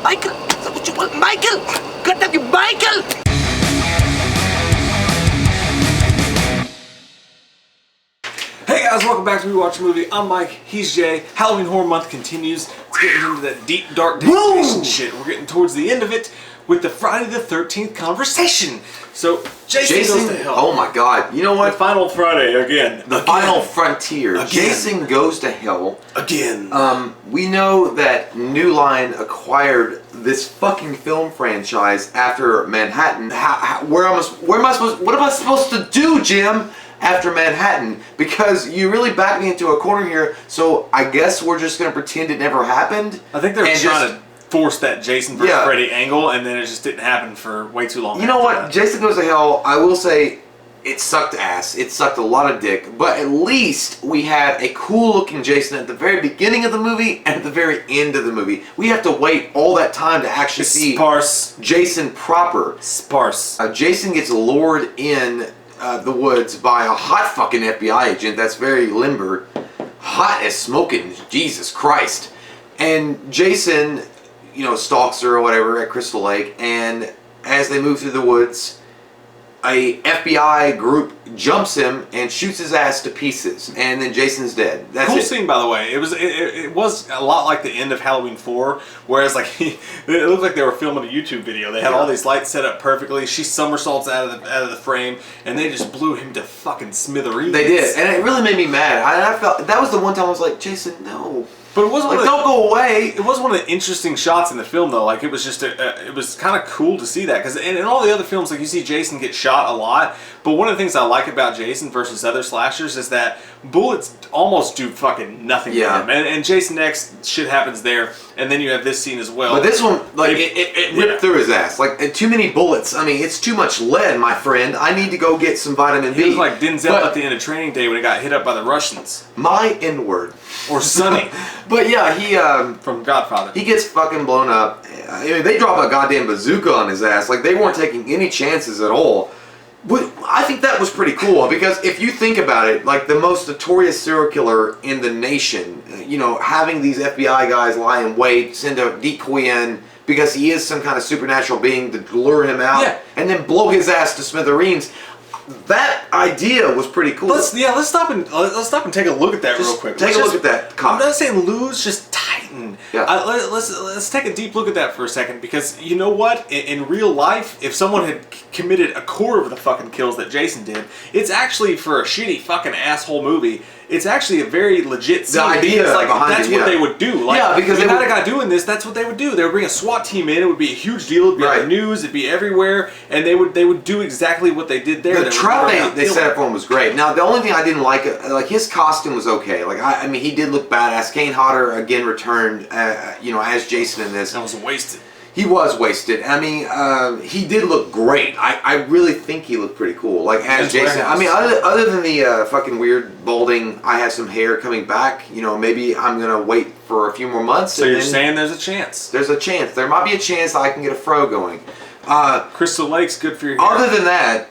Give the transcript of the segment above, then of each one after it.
Michael, is that what you want? Michael! God damn you, Michael! Hey guys, welcome back to We Watch a Movie. I'm Mike, he's Jay. Halloween Horror Month continues. It's getting into that deep, dark dedication shit. We're getting towards the end of it with the Friday the 13th conversation. So, Jason goes to hell. Oh my god, you know what? The final Friday again. The final frontier. Again. Jason goes to hell. Again. We know that New Line acquired this fucking film franchise after Manhattan. What am I supposed to do, Jim? After Manhattan, because you really backed me into a corner here, so I guess we're just gonna pretend it never happened. I think they were trying to force that Jason versus Freddy angle, and then it just didn't happen for way too long. You know what? Jason Goes to Hell, I will say, it sucked ass. It sucked a lot of dick, but at least we had a cool looking Jason at the very beginning of the movie and at the very end of the movie. We have to wait all that time to actually see Jason proper. Jason gets lured in the woods by a hot fucking FBI agent that's very limber, hot as smoking, Jesus Christ. And Jason, you know, stalks her or whatever at Crystal Lake, and as they move through the woods, a FBI group jumps him and shoots his ass to pieces, and then Jason's dead. That's cool it. Scene, by the way. It was a lot like the end of Halloween 4, whereas like it looked like they were filming a YouTube video. They had all these lights set up perfectly. She somersaults out of the frame, and they just blew him to fucking smithereens. They did, and it really made me mad. I felt that was the one time I was like, Jason, no. But it wasn't like, don't go away. It was one of the interesting shots in the film, though. Like, it was just it was kind of cool to see that, because in all the other films, like, you see Jason get shot a lot. But one of the things I like about Jason versus other slashers is that bullets almost do fucking nothing to him. And Jason X, shit happens there, and then you have this scene as well. But this one, like, it ripped through his ass. Like, too many bullets. I mean, it's too much lead, my friend. I need to go get some vitamin B. He was like Denzel at the end of Training Day when he got hit up by the Russians. My N-word. Or Sonny. But yeah, he from Godfather. He gets fucking blown up. I mean, they drop a goddamn bazooka on his ass. Like, they weren't taking any chances at all. But I think that was pretty cool, because if you think about it, like, the most notorious serial killer in the nation, you know, having these FBI guys lie in wait, send a decoy in because he is some kind of supernatural being to lure him out, and then blow his ass to smithereens. That idea was pretty cool. Let's stop and take a look at that real quick. Take a look at that. I'm not saying lose, just tighten. Yeah. Let's take a deep look at that for a second, because you know what? In real life, if someone had committed a quarter of the fucking kills that Jason did, it's actually, for a shitty fucking asshole movie, it's actually a very legit scene. The idea like, behind that's it, what they would do. Like, because if they had a guy doing this, that's what they would do. They would bring a SWAT team in. It would be a huge deal. It'd be on the news. It'd be everywhere, and they would do exactly what they did there. The trap they set up for him was great. Now, the only thing I didn't like his costume was okay. Like, I mean, he did look badass. Kane Hodder again returned, you know, as Jason in this. That was wasted. He was wasted. I mean, he did look great. I really think he looked pretty cool. Like, as Jason. I mean, other than the fucking weird balding, I have some hair coming back. You know, maybe I'm going to wait for a few more months. So you're saying there's a chance? There's a chance. There might be a chance I can get a fro going. Crystal Lake's good for your hair. Other than that,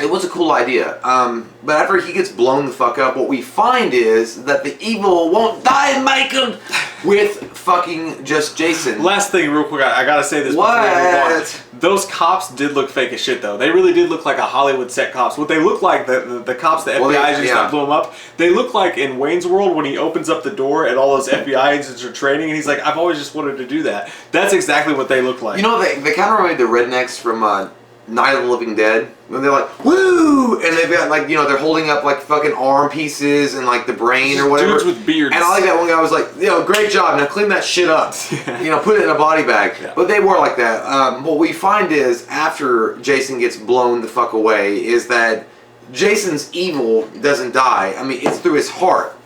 it was a cool idea. But after he gets blown the fuck up, what we find is that the evil won't die, Michael, with fucking just Jason. Last thing, real quick, I gotta say this. What? Those cops did look fake as shit, though. They really did look like a Hollywood set cops. What they look like, the cops, the FBI agents that blew them up, they look like in Wayne's World when he opens up the door and all those FBI agents are training, and he's like, I've always just wanted to do that. That's exactly what they look like. You know, they kind of remind me of the rednecks from Night of the Living Dead, when they're like, woo! And they've got, like, you know, they're holding up, like, fucking arm pieces and, like, the brain or whatever. Dudes with beards. And I like that one guy was like, you know, great job, now clean that shit up. You know, put it in a body bag. Yeah. But they were like that. What we find is, after Jason gets blown the fuck away, is that Jason's evil doesn't die. I mean, it's through his heart.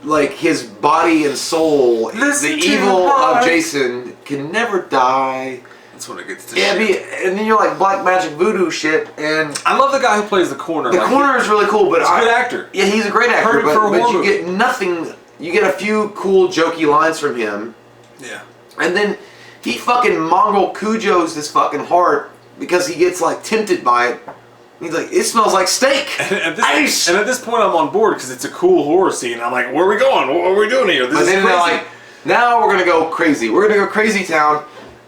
Like, his body and soul, the evil of Jason can never die. That's when it gets to shit. And then you're like black magic voodoo shit, and I love the guy who plays the Coroner. The Coroner is really cool, but he's a good actor. Yeah, he's a great actor, but you get nothing. You get a few cool jokey lines from him. Yeah. And then he fucking mongrel Cujo's his fucking heart because he gets like tempted by it. He's like, it smells like steak. And at this point, I'm on board because it's a cool horror scene. I'm like, where are we going? What are we doing here? This is crazy. Now we're gonna go crazy. We're gonna go crazy town,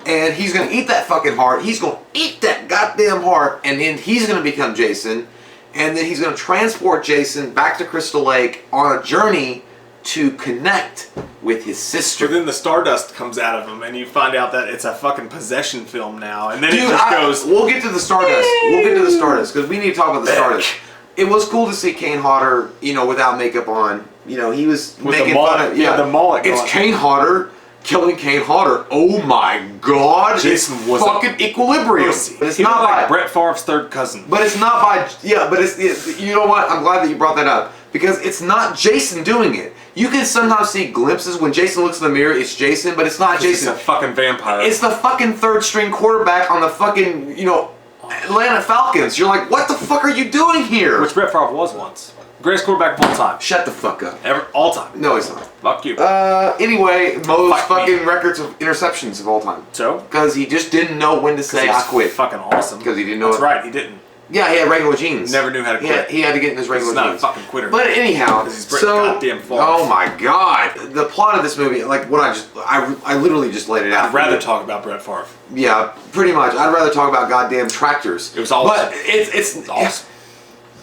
and he's gonna eat that fucking heart. He's gonna eat that goddamn heart, and then he's gonna become Jason, and then he's gonna transport Jason back to Crystal Lake on a journey to connect with his sister. But then the Stardust comes out of him, and you find out that it's a fucking possession film now, and then it just goes. We'll get to the Stardust. We'll get to the Stardust because we need to talk about the Stardust. It was cool to see Kane Hodder, without makeup on. He was With making the mullet, fun of the mullet. It's going. Kane Hodder killing Kane Hodder. Oh my God! Jason it's was fucking Equilibrium. But it's he not looked by like Brett Favre's third cousin. But it's not by But it's you know what? I'm glad that you brought that up because it's not Jason doing it. You can sometimes see glimpses when Jason looks in the mirror. It's Jason, but it's not Jason. It's a fucking vampire. It's the fucking third string quarterback on the fucking Atlanta Falcons. You're like, what the fuck are you doing here? Which Brett Favre was once. Greatest quarterback of all time. Shut the fuck up. All time. No, he's not. Fuck you. Anyway, most Fuck fucking me. records of interceptions of all time. So? Because he just didn't know when to say, I quit. Fucking awesome. Because he didn't know That's it. right, he didn't. Yeah, he had regular jeans. Never knew how to quit. He had to get in his regular He's jeans. not a fucking quitter. But anyhow, He's Brett goddamn Favre. oh my God, the plot of this movie, like what I literally just laid it out. I'd rather talk about Brett Favre. Yeah, pretty much. I'd rather talk about goddamn tractors. It was awesome. But it's awesome.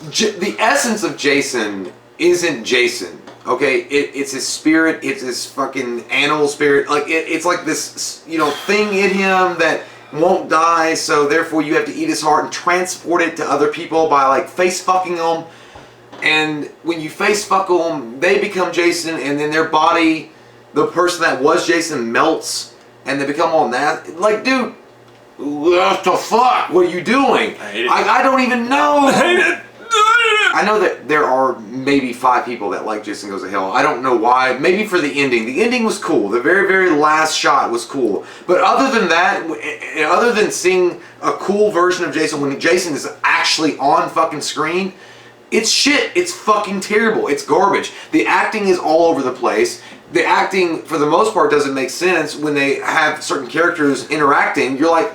The essence of Jason isn't Jason. Okay, it's his spirit. It's his fucking animal spirit. Like it's like this, thing in him that won't die. So therefore, you have to eat his heart and transport it to other people by like face fucking them. And when you face fuck them, they become Jason, and then their body, the person that was Jason, melts, and they become all nasty. Like, dude, what the fuck? What are you doing? I hate it. I don't even know. I hate it. I know that there are maybe 5 people that like Jason Goes to Hell. I don't know why. Maybe for the ending. The ending was cool. The very, very last shot was cool. But other than that, other than seeing a cool version of Jason when Jason is actually on fucking screen, it's shit. It's fucking terrible. It's garbage. The acting is all over the place. The acting, for the most part, doesn't make sense when they have certain characters interacting. You're like,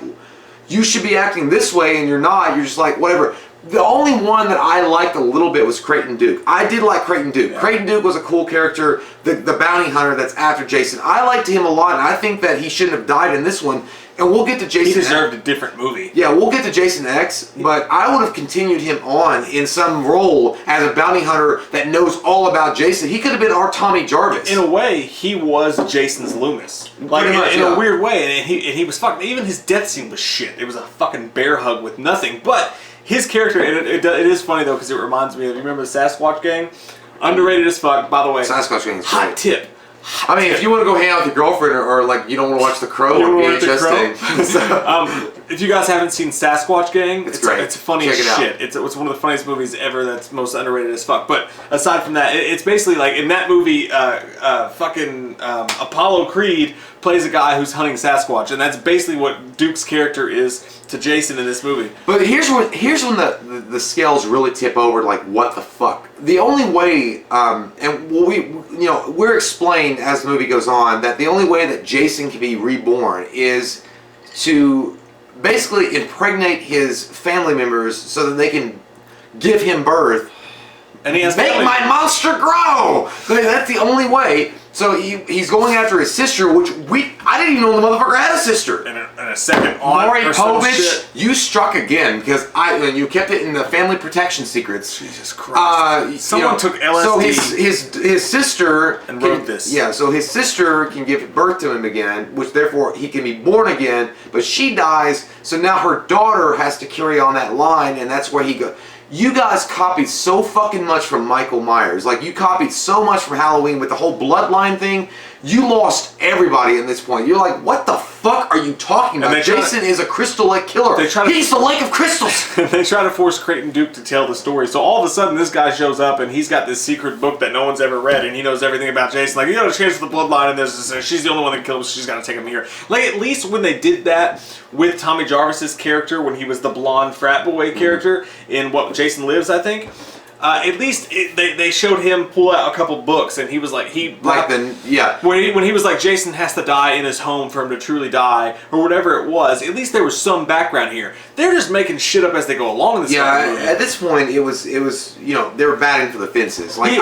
you should be acting this way, and you're not. You're just like, whatever. The only one that I liked a little bit was Creighton Duke. I did like Creighton Duke. Yeah. Creighton Duke was a cool character, the bounty hunter that's after Jason. I liked him a lot, and I think that he shouldn't have died in this one. And we'll get to Jason He deserved a different movie. Yeah, we'll get to Jason X, but I would have continued him on in some role as a bounty hunter that knows all about Jason. He could have been our Tommy Jarvis. In a way, he was Jason's Loomis. Like, in a weird way. And he was fucking... Even his death scene was shit. It was a fucking bear hug with nothing. But his character... And it is funny, though, because it reminds me of... You remember the Sasquatch Gang? Underrated as fuck, by the way. Sasquatch Gang is hot great. tip. I mean, if you want to go hang out with your girlfriend or like you don't want to watch The Crow or VHS thing. If you guys haven't seen Sasquatch Gang, it's great. It's funny as shit. It's one of the funniest movies ever that's most underrated as fuck. But aside from that, it's basically like in that movie, Apollo Creed plays a guy who's hunting Sasquatch, and that's basically what Duke's character is to Jason in this movie. But here's when the scales really tip over. Like, what the fuck? The only way, and we're explained as the movie goes on that the only way that Jason can be reborn is to basically impregnate his family members so that they can give him birth. And he has make my monster grow. That's the only way. So he's going after his sister, which I didn't even know the motherfucker had a sister. And a second aunt Maury or some Povich, shit. you struck again because you kept it in the family protection secrets. Jesus Christ! Someone took LSD. So his sister and wrote this. Yeah, so his sister can give birth to him again, which therefore he can be born again. But she dies, so now her daughter has to carry on that line, and that's where he goes. You guys copied so fucking much from Michael Myers. Like, you copied so much from Halloween with the whole bloodline thing. You lost everybody at this point. You're like, what the fuck are you talking about? Jason is a Crystal Lake killer. He's the Lake of Crystals. They try to force Creighton Duke to tell the story. So all of a sudden, this guy shows up, and he's got this secret book that no one's ever read, and he knows everything about Jason. Like, you got a chance with the bloodline, and there's this, she's the only one that killed him, so she's got to take him here. Like, at least when they did that with Tommy Jarvis's character, when he was the blonde frat boy character in What Jason Lives, I think, at least they showed him pull out a couple books, and he was like, when he was like, Jason has to die in his home for him to truly die, or whatever it was. At least there was some background here. They're just making shit up as they go along in this. Yeah, at this point, it was they were batting for the fences. Like,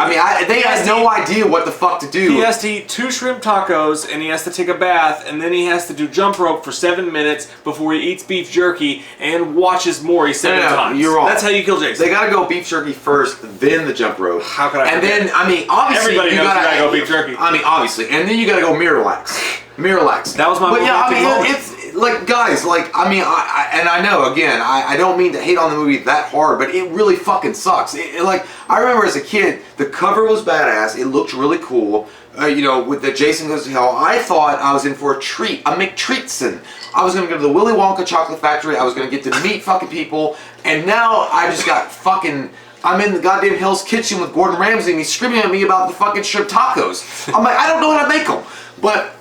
they had no idea what the fuck to do. He has to eat 2 shrimp tacos, and he has to take a bath, and then he has to do jump rope for 7 minutes before he eats beef jerky and watches Maury 7 times. You're wrong. That's how you kill Jason. They gotta go beef jerky first, then the jump rope. How could I? And forget? then, obviously, everybody knows you gotta go beef jerky. Obviously, and then you gotta go Miralax. That was my. But yeah, it's like, guys, like, I know, again, I don't mean to hate on the movie that hard, but it really fucking sucks. Like, I remember as a kid, the cover was badass. It looked really cool. With the Jason Goes to Hell, I thought I was in for a treat, a McTreatson. I was going to go to the Willy Wonka chocolate factory. I was going to get to meet fucking people. And now I just got fucking... I'm in the goddamn Hell's Kitchen with Gordon Ramsay, and he's screaming at me about the fucking shrimp tacos. I'm like, I don't know how to make them. But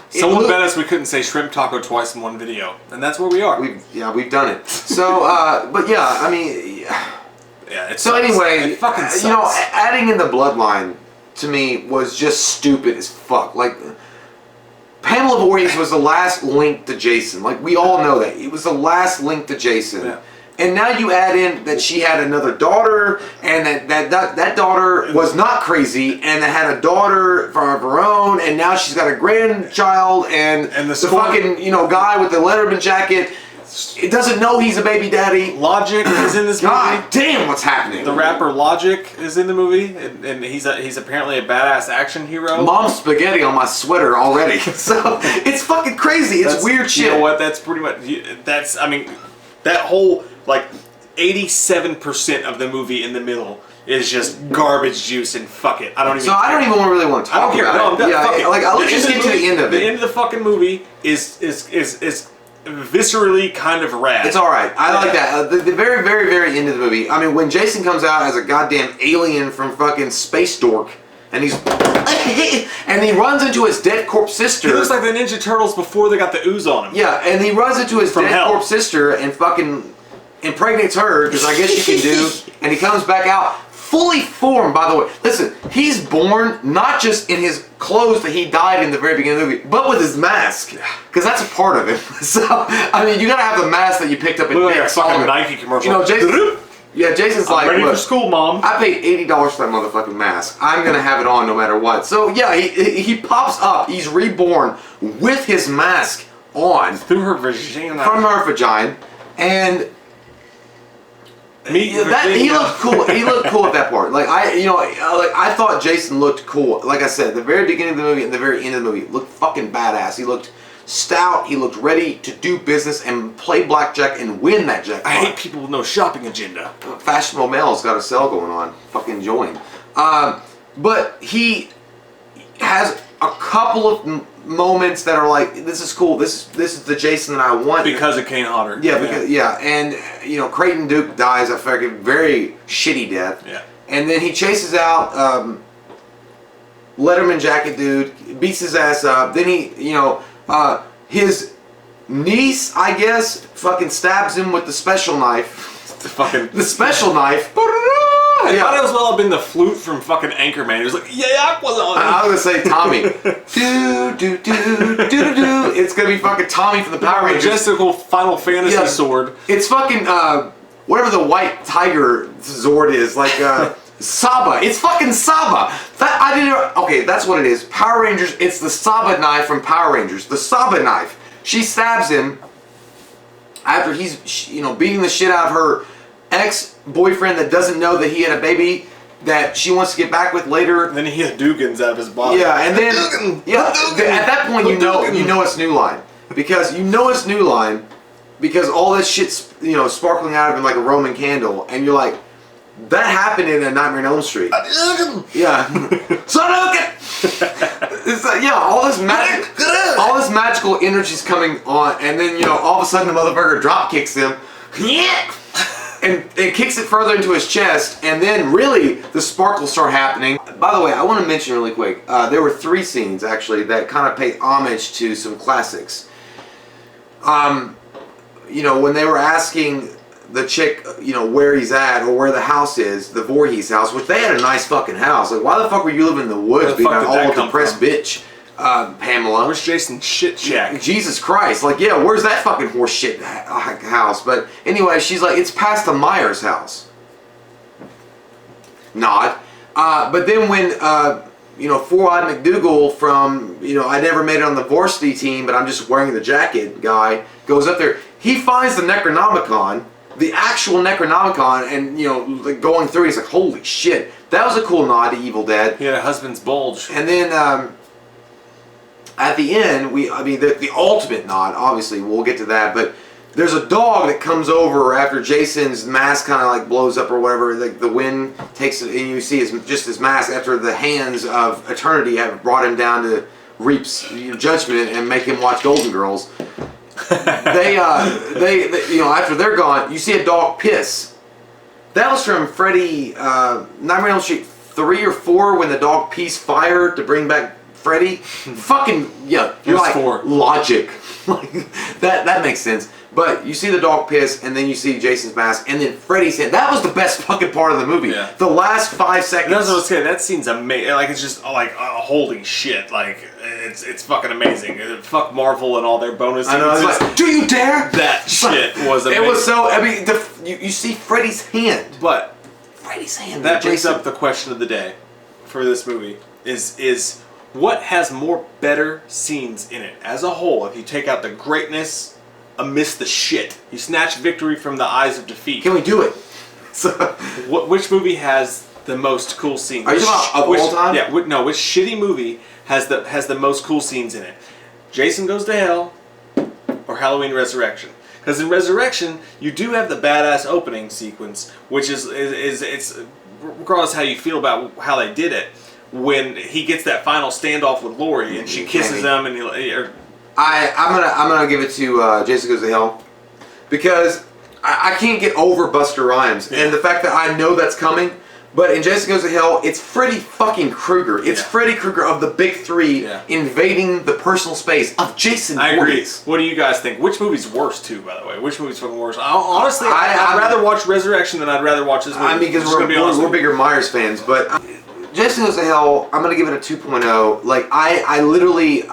someone bet us we couldn't say shrimp taco twice in one video. And that's where we are. We've done it. So, but yeah, Yeah, it so sucks. anyway, it fucking sucks. Adding in the bloodline, to me, was just stupid as fuck. Like, Pamela Voorhees was the last link to Jason. Like, we all know that. It was the last link to Jason. Yeah. And now you add in that she had another daughter, and that daughter was not crazy, and that had a daughter of her own, and now she's got a grandchild, and the fucking, guy with the Letterman jacket, it doesn't know he's a baby daddy. Logic is in this movie. God damn, what's happening? The rapper Logic is in the movie, and he's apparently a badass action hero. Mom's spaghetti on my sweater already. So, it's fucking crazy. It's weird shit. You know what? That's pretty much... that whole, 87% of the movie in the middle is just garbage juice, and fuck it. I don't even really want to talk about it. I don't care. No, I'm done. Fuck it. Let's just get to the end of it. The end of the fucking movie is viscerally kind of rad. It's alright. I like that. The very, very, very end of the movie. When Jason comes out as a goddamn alien from fucking Space Dork, and he's... and he runs into his dead corpse sister. He looks like the Ninja Turtles before they got the ooze on him. Yeah, and he runs into his dead corpse sister and fucking impregnates her, because I guess you can do, and he comes back out fully formed, by the way. Listen, he's born not just in his clothes that he died in the very beginning of the movie, but with his mask, because that's a part of him. So, you gotta have the mask that you picked up in like a fucking Nike commercial. Jason's like, ready for school, Mom. I paid $80 for that motherfucking mask. I'm gonna have it on no matter what. So yeah, he pops up. He's reborn with his mask on through her vagina. From her vagina, and he looked cool. He looked cool at that part. I thought Jason looked cool. Like I said, the very beginning of the movie and the very end of the movie looked fucking badass. He looked stout. He looked ready to do business and play blackjack and win that jackpot. I hate people with no shopping agenda. Fashionable Male's got a sale going on. Fucking join. But he has a couple of moments that are like, this is cool. This is the Jason that I want. Because of Kane Hodder. Yeah, and Creighton Duke dies a fucking very shitty death. Yeah. And then he chases out Letterman jacket dude, beats his ass up. Then he, his niece, I guess, fucking stabs him with the special knife. The special knife. I thought it was well have been the flute from fucking Anchorman. He was like, yeah, I was gonna say Tommy. do. It's gonna be fucking Tommy from the Power Rangers. Majestical Final Fantasy sword. It's fucking whatever the white tiger Zord is, like Saba. It's fucking Saba. Okay, that's what it is. Power Rangers. It's the Saba knife from Power Rangers. The Saba knife. She stabs him after he's beating the shit out of her ex-boyfriend that doesn't know that he had a baby that she wants to get back with later. And then he had Dugans out of his body. Yeah, and then at that point you know it's New Line, because it's New Line because all this shit's sparkling out of him like a Roman candle, and you're like, that happened in A Nightmare on Elm Street. Yeah, it's like, all this magical energy's coming on, and then all of a sudden the motherfucker drop kicks him. And kicks it further into his chest, and then really the sparkles start happening. By the way, I want to mention really quick, there were 3 scenes actually that kind of pay homage to some classics. When they were asking the chick, where he's at or where the house is, the Voorhees house, which they had a nice fucking house. Like, why the fuck were you living in the woods being an old depressed bitch, Pamela? Where's Jason's shit shack? Jesus Christ. Like, yeah, where's that fucking horse shit house? But anyway, she's like, it's past the Myers house. Nod. But then when, Four-Eyed McDougal from, I never made it on the varsity team, but I'm just wearing the jacket guy, goes up there. He finds the Necronomicon, the actual Necronomicon, and, like going through it, he's like, holy shit. That was a cool nod to Evil Dead. He had a husband's bulge. And then, at the end, the ultimate nod, obviously, we'll get to that, but there's a dog that comes over after Jason's mask kind of like blows up or whatever. Like the wind takes it, and you see his mask after the hands of eternity have brought him down to Reap's judgment and make him watch Golden Girls. they after they're gone, you see a dog piss. That was from Freddy Nightmare on Elm Street 3 or 4 when the dog pees fire to bring back Freddy. Fucking yeah, you're like 4. Logic. Like that makes sense. But you see the dog piss, and then you see Jason's mask, and then Freddy's hand. That was the best fucking part of the movie. Yeah. The last 5 seconds. That's what I was saying. That scene's amazing. Like, it's just like holy shit. Like, it's fucking amazing. Fuck Marvel and all their bonus. I know. I was like, do you dare? That shit was amazing. It was so. I mean, you see Freddy's hand. But Freddy's hand. That brings up the question of the day for this movie: is what has more better scenes in it as a whole? If you take out the greatness amidst the shit, you snatch victory from the eyes of defeat. Can we do it? Which movie has the most cool scenes? Are you talking about all time? Yeah. Which shitty movie has the most cool scenes in it? Jason Goes to Hell or Halloween Resurrection? Because in Resurrection, you do have the badass opening sequence, which is it's regardless how you feel about how they did it. When he gets that final standoff with Laurie and she kisses him and I'm gonna give it to Jason Goes to Hell because I can't get over Buster Rhymes and the fact that I know that's coming. But in Jason Goes to Hell, it's Freddy fucking Krueger. It's Freddy Krueger of the big 3 invading the personal space of Jason. I agree. What do you guys think? Which movie's worse too? By the way, which movie's fucking worse? Honestly, I'd rather watch Resurrection than I'd rather watch this movie. I mean, because we're bigger Myers fans, but Jason Goes to Hell, I'm gonna give it a 2.0. Like I literally.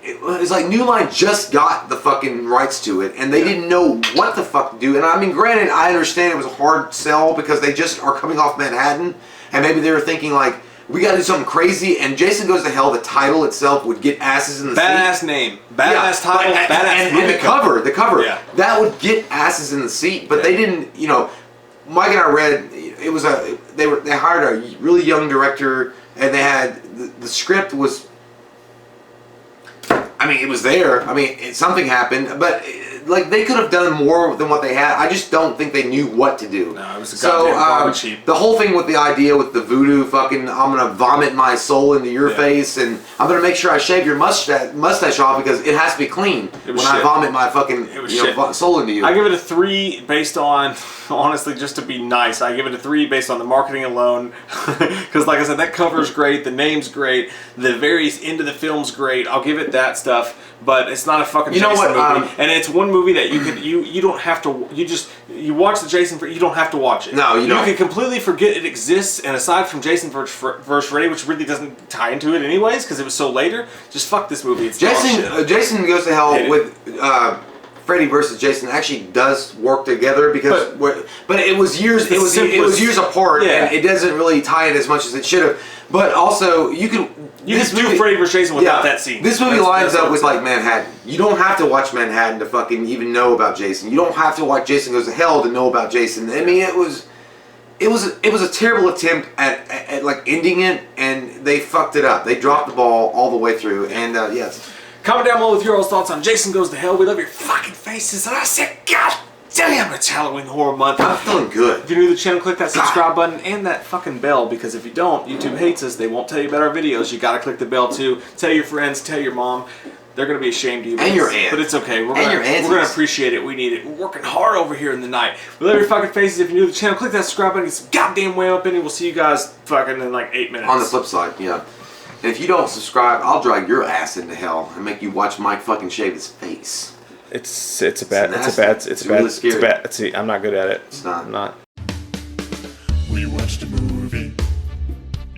It's like New Line just got the fucking rights to it, and they didn't know what the fuck to do. And I mean, granted, I understand it was a hard sell because they just are coming off Manhattan, and maybe they were thinking like, we gotta do something crazy. And Jason Goes to Hell, the title itself would get asses in the seat. Badass name, badass title, badass and the cover, that would get asses in the seat. But they didn't, Mike and I read it was they hired a really young director, and they had the script was. I mean, it was there. I mean, something happened, but like they could have done more than what they had. I just don't think they knew what to do. No, it was a goddamn garbage heap. The whole thing with the idea with the voodoo fucking, I'm gonna vomit my soul into your face, and I'm gonna make sure I shave your mustache off because it has to be clean when I vomit my fucking soul into you. I give it a 3 based on, honestly, just to be nice. I give it a 3 based on the marketing alone, because like I said, that cover's great, the name's great, the very end of the film's great. I'll give it that stuff. But it's not a fucking Jason movie, and it's one movie that you don't have to. You watch the Jason. You don't have to watch it. No, you don't. You can completely forget it exists. And aside from Jason vs. Freddy, which really doesn't tie into it anyways, because it was so later. Just fuck this movie. It's Jason Goes to Hell with Freddy versus Jason actually does work together because, but it was years. It was years apart, and it doesn't really tie it as much as it should have. But also, you can do Freddy vs. Jason without that scene. This movie lines up with like Manhattan. You don't have to watch Manhattan to fucking even know about Jason. You don't have to watch Jason Goes to Hell to know about Jason. I mean, it was a terrible attempt at like ending it, and they fucked it up. They dropped the ball all the way through, and yes. Comment down below with your thoughts on Jason Goes to Hell. We love your fucking faces, and I said, God damn, it's Halloween Horror Month. I'm feeling good. If you're new to the channel, click that subscribe button and that fucking bell, because if you don't, YouTube hates us. They won't tell you about our videos. You gotta click the bell too. Tell your friends, tell your mom. They're gonna be ashamed of you. And your aunt. But it's okay. We're gonna appreciate it. We need it. We're working hard over here in the night. We love your fucking faces. If you're new to the channel, click that subscribe button. Get some goddamn way up in it. We'll see you guys fucking in like 8 minutes. On the flip side, yeah. And if you don't subscribe, I'll drag your ass into hell and make you watch Mike fucking shave his face. It's a bad. nasty. It's It's bad. really It's scary. bad. See, I'm not good at it. It's not. I'm not. We watched a movie.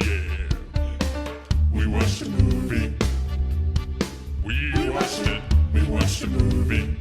Yeah. We watched a movie. We watched it. We watched a movie.